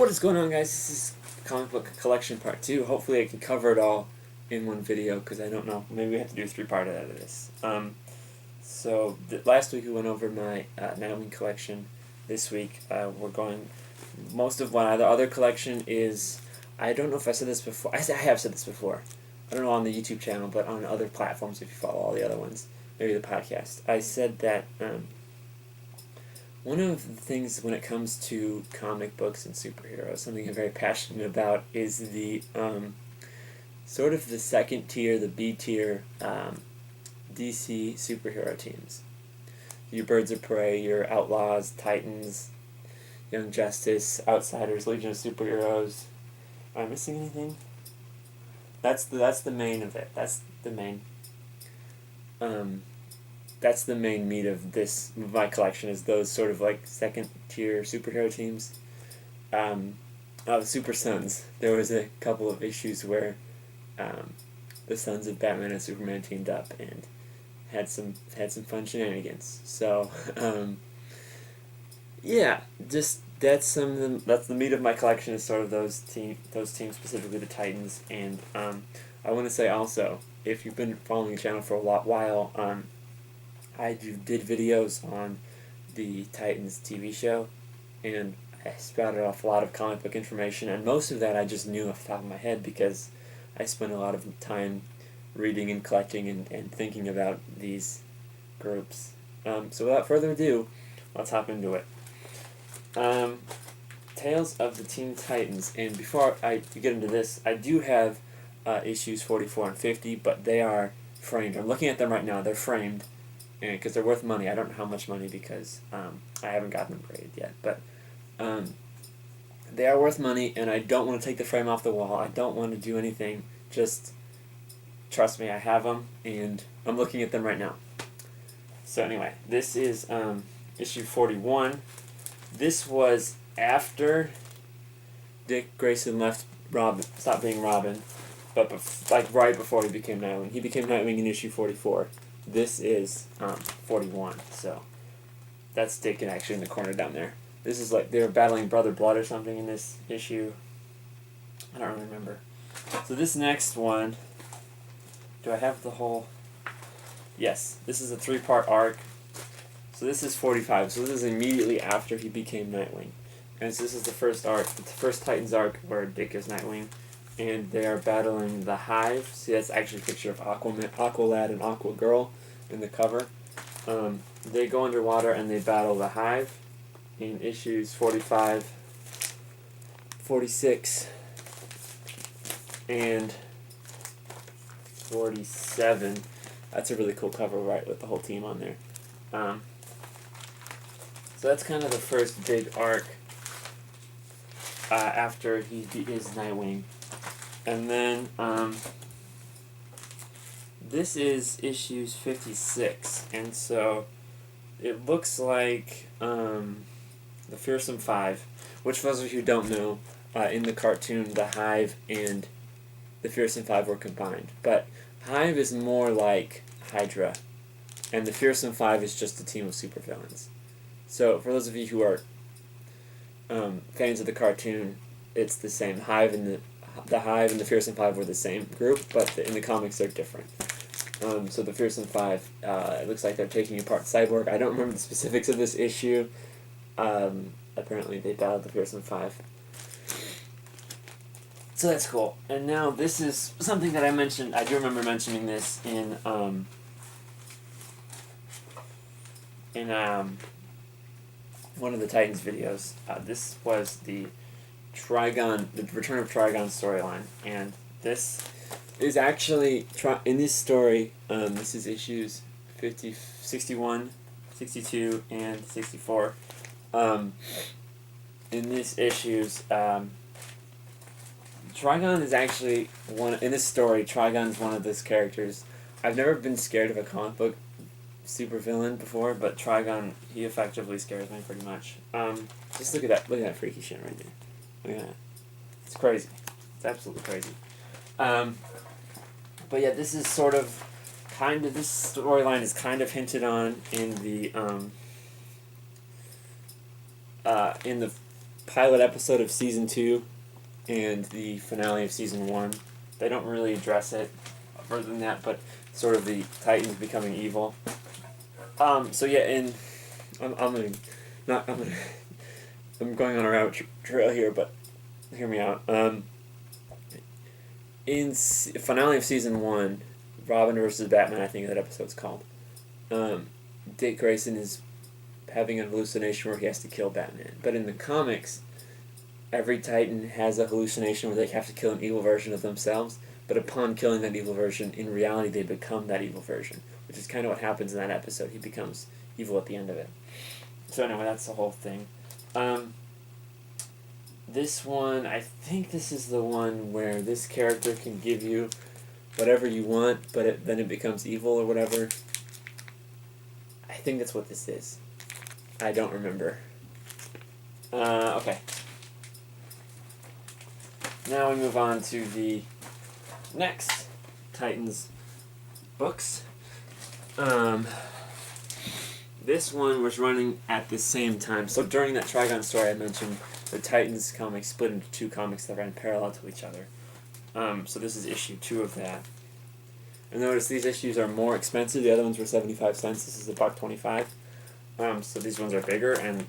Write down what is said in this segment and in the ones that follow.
What is going on, guys? This is comic book collection part 2. Hopefully I can cover it all in one video, because I don't know. Maybe we have to do a 3-part out of this. Last week we went over my Nightwing collection. This week we're going... Most of my other collection is... I don't know if I said this before. I have said this before. I don't know on the YouTube channel, but on other platforms if you follow all the other ones. Maybe the podcast. I said that... one of the things when it comes to comic books and superheroes, something I'm very passionate about, is the sort of the second tier, the B tier DC superhero teams. Your Birds of Prey, your Outlaws, Titans, Young Justice, Outsiders, Legion of Superheroes. Am I missing anything? That's the main of it. That's the main. That's the main meat of my collection, is those sort of like second tier superhero teams. Super Sons. There was a couple of issues where the sons of Batman and Superman teamed up and had some fun shenanigans. So yeah, just that's the meat of my collection, is sort of those teams, specifically the Titans. And I want to say also, if you've been following the channel for a while, I did videos on the Titans TV show, and I spouted off a lot of comic book information, and most of that I just knew off the top of my head because I spent a lot of time reading and collecting and thinking about these groups. So without further ado, let's hop into it. Tales of the Teen Titans, and before I get into this, I do have issues 44 and 50, but they are framed. I'm looking at them right now. They're framed. Because they're worth money. I don't know how much money because I haven't gotten them graded yet. But they are worth money, and I don't want to take the frame off the wall. I don't want to do anything. Just trust me, I have them, and I'm looking at them right now. So anyway, this is issue 41. This was after Dick Grayson stopped being Robin, but right before he became Nightwing. He became Nightwing in issue 44. This is 41, so that's Dick actually in the corner down there. This is like they were battling Brother Blood or something in this issue. I don't really remember. So this next one, do I have the whole... Yes, this is a 3-part arc. So this is 45, so this is immediately after he became Nightwing. And so this is the first arc, the first Titans arc where Dick is Nightwing. And they are battling the Hive. See, that's actually a picture of Aqualad and Aquagirl in the cover. They go underwater and they battle the Hive in issues 45, 46, and 47. That's a really cool cover, right, with the whole team on there. So that's kind of the first big arc after he is Nightwing. And then, this is issues 56, and so it looks like the Fearsome Five, which for those of you who don't know, in the cartoon, the Hive and the Fearsome Five were combined. But Hive is more like Hydra, and the Fearsome Five is just a team of supervillains. So for those of you who are fans of the cartoon, it's the same. The Hive and the Fearsome Five were the same group, but in the comics they're different. So the Fearsome Five, it looks like they're taking apart Cyborg. I don't remember the specifics of this issue. Apparently they battled the Fearsome Five. So that's cool. And now this is something that I mentioned. I do remember mentioning this in one of the Titans videos. This was the Return of Trigon storyline, and this is actually, in this story, this is issues 50, 61, 62, and 64. In these issues, Trigon is actually in this story, Trigon's one of those characters. I've never been scared of a comic book supervillain before, but Trigon, he effectively scares me pretty much. Just look at that freaky shit right there. Look at that. It's crazy. It's absolutely crazy. But yeah, this is sort of this storyline is kind of hinted on in the pilot episode of Season 2 and the finale of Season 1. They don't really address it further than that, but sort of the Titans becoming evil. So yeah, and I'm going on a rabbit trail here, but hear me out. In finale of Season 1, Robin versus Batman, I think that episode's called, Dick Grayson is having a hallucination where he has to kill Batman. But in the comics, every Titan has a hallucination where they have to kill an evil version of themselves, but upon killing that evil version, in reality they become that evil version, which is kind of what happens in that episode. He becomes evil at the end of it. So anyway, that's the whole thing. This one, I think this is the one where this character can give you whatever you want, but then it becomes evil or whatever. I think that's what this is. I don't remember. Okay. Now we move on to the next Titans books. This one was running at the same time. So during that Trigon story I mentioned, the Titans comic split into two comics that ran parallel to each other. So this is issue 2 of that. And notice these issues are more expensive. The other ones were 75 cents. This is $1.25. So these ones are bigger, and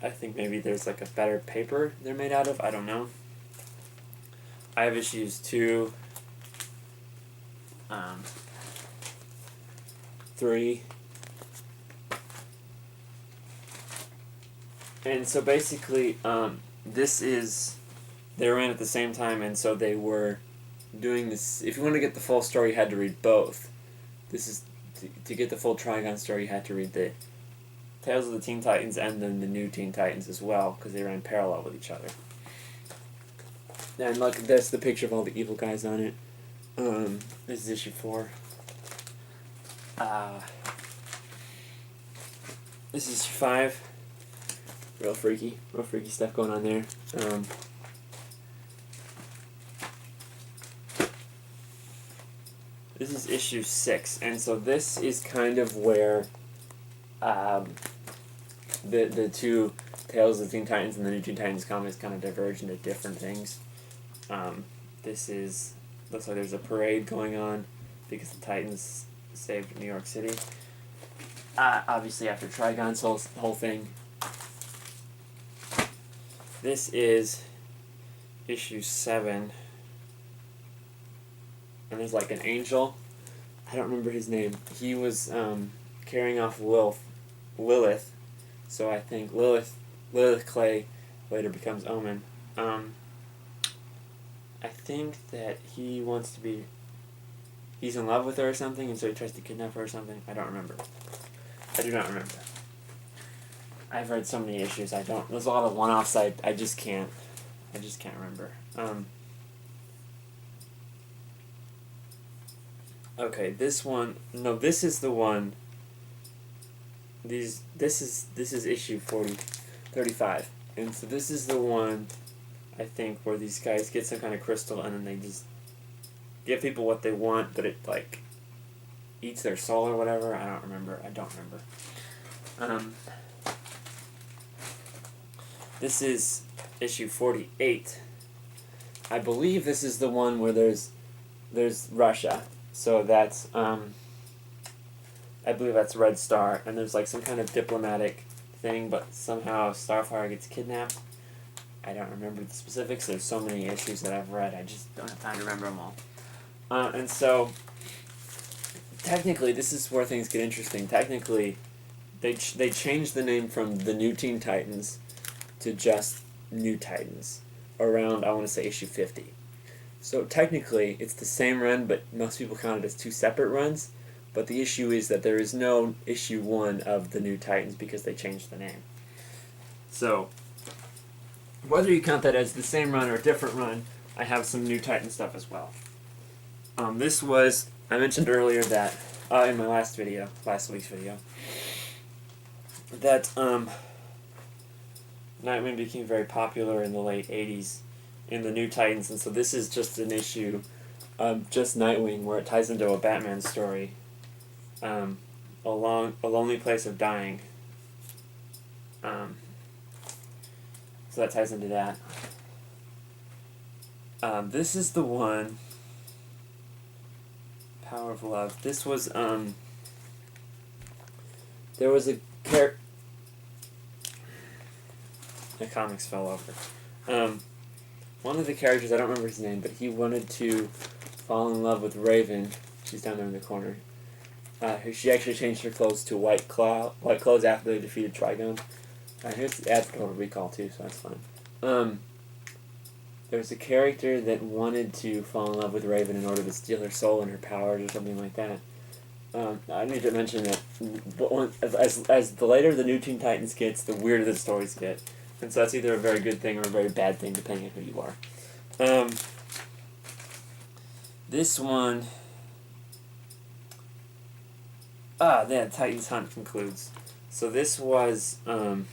I think maybe there's like a better paper they're made out of. I don't know. I have issues 2, 3, and so basically, they ran at the same time, and so they were doing this. If you want to get the full story, you had to read both. This is to get the full Trigon story, you had to read the Tales of the Teen Titans and then the New Teen Titans as well, because they ran parallel with each other. And look, that's the picture of all the evil guys on it. This is issue 4. This is issue 5. Real freaky stuff going on there. This is issue 6, and so this is kind of where the two Tales of the Teen Titans and the New Teen Titans comics kind of diverge into different things. Looks like there's a parade going on because the Titans saved New York City. Obviously after Trigon's whole thing. This is issue 7. And there's like an angel. I don't remember his name. He was carrying off Lilith. So I think Lilith Clay later becomes Omen. I think that he wants to be... He's in love with her or something, and so he tries to kidnap her or something. I don't remember. I do not remember. I've read so many issues. There's a lot of one-offs. I just can't remember. Okay, this one. No, this is the one. This is issue 35, and so this is the one. I think where these guys get some kind of crystal and then they just give people what they want, but it like eats their soul or whatever. I don't remember. This is issue 48. I believe this is the one where there's Russia. So that's I believe that's Red Star, and there's like some kind of diplomatic thing, but somehow Starfire gets kidnapped. I don't remember the specifics. There's so many issues that I've read, I just don't have time to remember them all. And so, technically, this is where things get interesting. Technically, they changed the name from the New Teen Titans to just New Titans around, I want to say, issue 50. So technically, it's the same run, but most people count it as 2 separate runs. But the issue is that there is no issue 1 of the New Titans because they changed the name. So, whether you count that as the same run or a different run, I have some New Titan stuff as well. This was, I mentioned earlier that, in my last week's video, that Nightwing became very popular in the late 80s in the New Titans, and so this is just an issue of just Nightwing where it ties into a Batman story. A Lonely Place of Dying. So that ties into that. This is the one. Power of Love. This was, there was a character. The comics fell over. One of the characters, I don't remember his name, but he wanted to fall in love with Raven. She's down there in the corner. She actually changed her clothes to white clothes after they defeated Trigon. Here's the ad for Total Recall too, so that's fun. There was a character that wanted to fall in love with Raven in order to steal her soul and her powers or something like that. I need to mention that as the later the new Teen Titans gets, the weirder the stories get. And so that's either a very good thing or a very bad thing, depending on who you are. This one... Titans Hunt concludes. So this was... I'm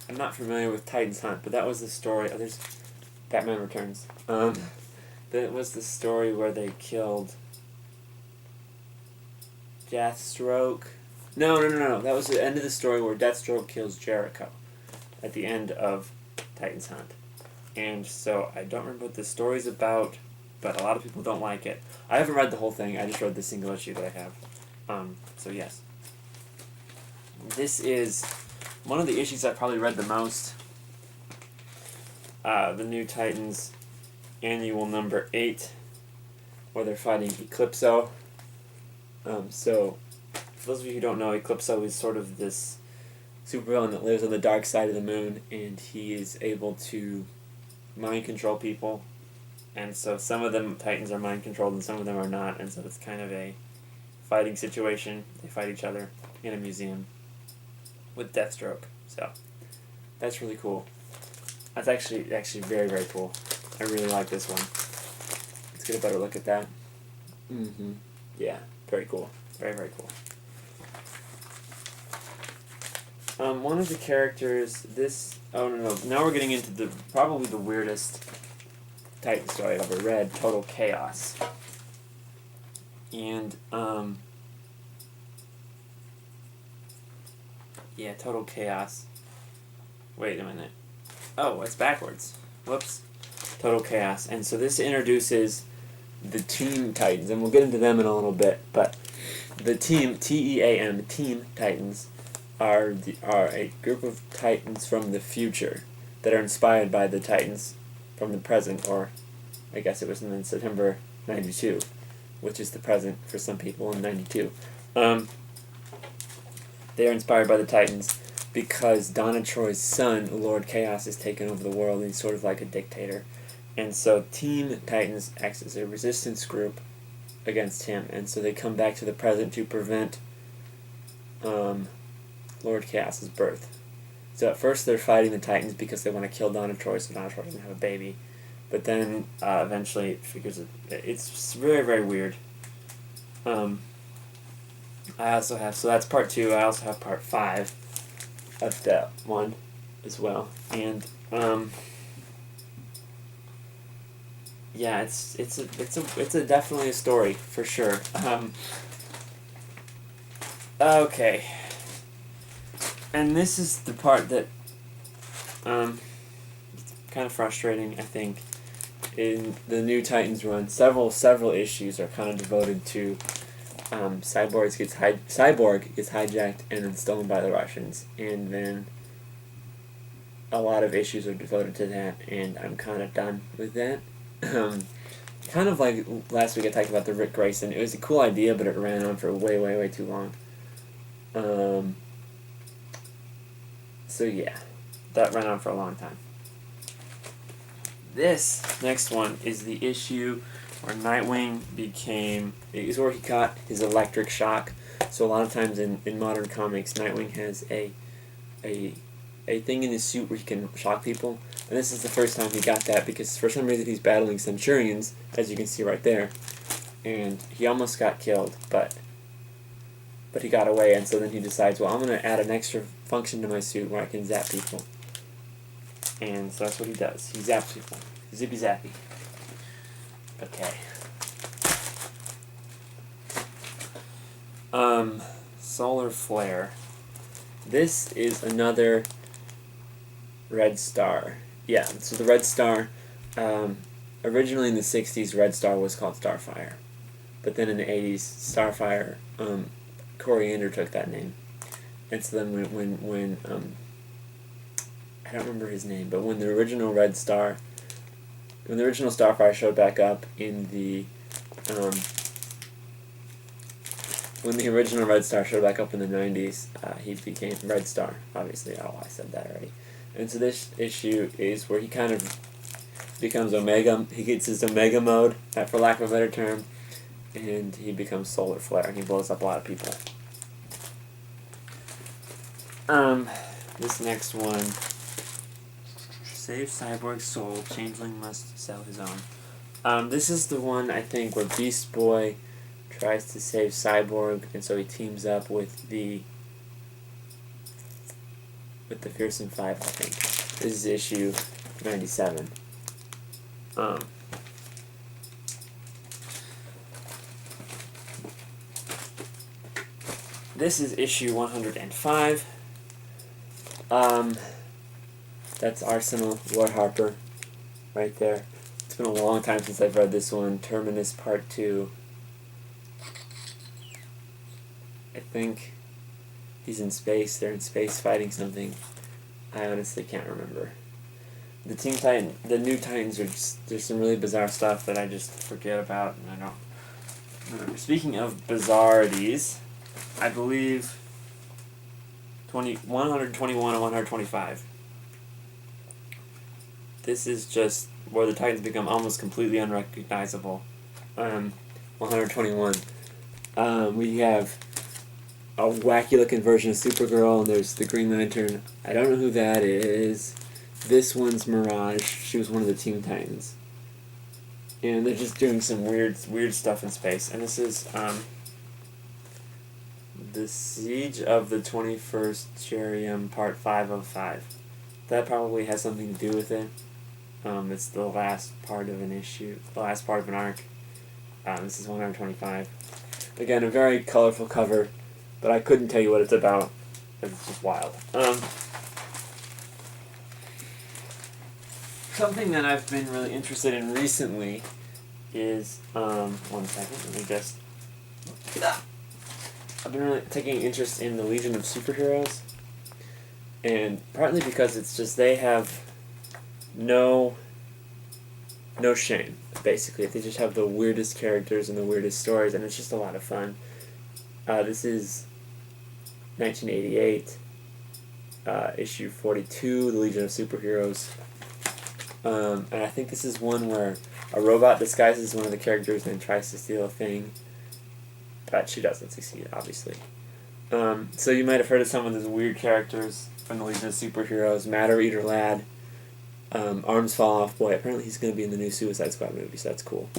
not familiar with Titans Hunt, but that was the story... there's Batman Returns. That was the story where they killed... Deathstroke... No. That was the end of the story where Deathstroke kills Jericho at the end of Titans Hunt. And so I don't remember what the story's about, but a lot of people don't like it. I haven't read the whole thing. I just read the single issue that I have. So yes. This is one of the issues I probably read the most. The New Titans Annual number 8, where they're fighting Eclipso. So, for those of you who don't know, Eclipso is sort of this supervillain that lives on the dark side of the moon, and he is able to mind control people. And so some of them Titans are mind controlled and some of them are not, and so it's kind of a fighting situation. They fight each other in a museum with Deathstroke. So that's really cool. That's actually very, very cool. I really like this one. Let's get a better look at that. Yeah, very cool. Very, very cool. One of the characters, now we're getting into probably the weirdest Titan story I've ever read, Total Chaos. And, yeah, Total Chaos. Wait a minute. Oh, it's backwards. Whoops. Total Chaos. And so this introduces the Teen Titans, and we'll get into them in a little bit, but the team, T-E-A-M, Teen Titans, are a group of Titans from the future that are inspired by the Titans from the present, or I guess it was in September 92, which is the present for some people in 92. They are inspired by the Titans because Donna Troy's son, Lord Chaos, has taken over the world, and he's sort of like a dictator. And so Teen Titans acts as a resistance group against him, and so they come back to the present to prevent Lord Chaos's birth. So at first they're fighting the Titans because they want to kill Donna Troy so Donna Troy doesn't have a baby. But then eventually it figures it's very, very weird. I also have, so that's part 2. I also have part 5 of that one as well. And yeah, it's definitely a story for sure. Okay. And this is the part that it's kind of frustrating, I think. In the New Titans run, several issues are kind of devoted to Cyborg gets hijacked and then stolen by the Russians, and then a lot of issues are devoted to that, and I'm kind of done with that. Kind of like last week I talked about the Rick Grayson. It was a cool idea, but it ran on for way, way, way too long. So yeah, that ran on for a long time. This next one is the issue where Nightwing is where he got his electric shock. So a lot of times in modern comics, Nightwing has a thing in his suit where he can shock people. And this is the first time he got that because for some reason he's battling Centurions, as you can see right there. And he almost got killed, but he got away, and so then he decides, well, I'm going to add an extra function to my suit where I can zap people. And so that's what he does. He zaps people. Zippy zappy. Okay. Solar Flare. This is another Red Star. Yeah, so the Red Star, originally in the 60s, Red Star was called Starfire. But then in the 80s, Starfire, Coriander took that name. And so then when I don't remember his name, but when the original Starfire showed back up in the, when the original Red Star showed back up in the 90s, he became Red Star, obviously. Oh, I said that already. And so this issue is where he kind of becomes Omega. He gets his Omega mode, for lack of a better term, and he becomes Solar Flare, and he blows up a lot of people. This next one, save Cyborg's soul, Changeling must sell his own. This is the one, I think, where Beast Boy tries to save Cyborg, and so he teams up with the Fearsome Five, I think. This is issue 97. This is issue 105. That's Arsenal, Roy Harper, right there. It's been a long time since I've read this one. Terminus Part 2. I think he's in space. They're in space fighting something. I honestly can't remember. The new Titans are just, there's some really bizarre stuff that I just forget about, and I don't remember. Speaking of bizarrities, I believe 121 and 125. This is just where the Titans become almost completely unrecognizable. 121. We have a wacky looking version of Supergirl, and there's the Green Lantern. I don't know who that is. This one's Mirage. She was one of the Teen Titans. And they're just doing some weird stuff in space. And this is The Siege of the 21st Charium, Part 505. That probably has something to do with it. It's the last part of an issue, the last part of an arc. This is 125. Again, a very colorful cover, but I couldn't tell you what it's about. It's just wild. Something that I've been really interested in recently is, one second, let me just... I've been really taking interest in the Legion of Superheroes, and partly because it's just they have no shame, basically. They just have the weirdest characters and the weirdest stories, and it's just a lot of fun. This is 1988, issue 42, The Legion of Superheroes. And I think this is one where a robot disguises one of the characters and tries to steal a thing, but she doesn't succeed, obviously. So you might have heard of some of those weird characters from the Legion of Superheroes. Matter Eater Lad, Arms Fall Off Boy. Apparently he's going to be in the new Suicide Squad movie, so that's cool.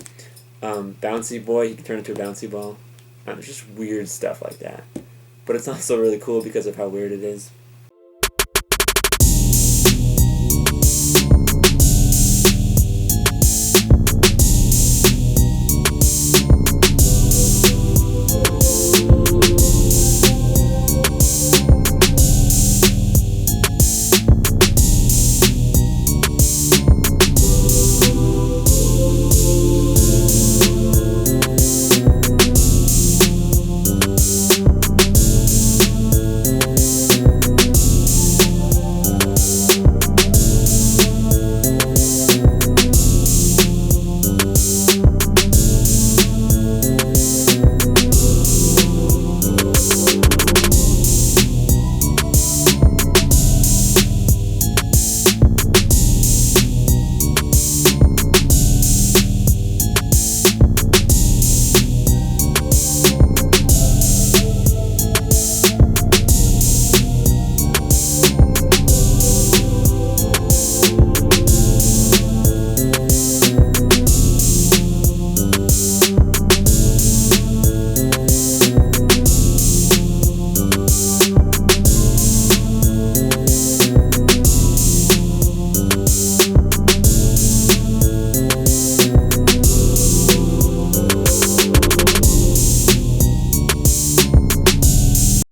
Bouncy Boy, he can turn into a bouncy ball. It's just weird stuff like that. But it's also really cool because of how weird it is.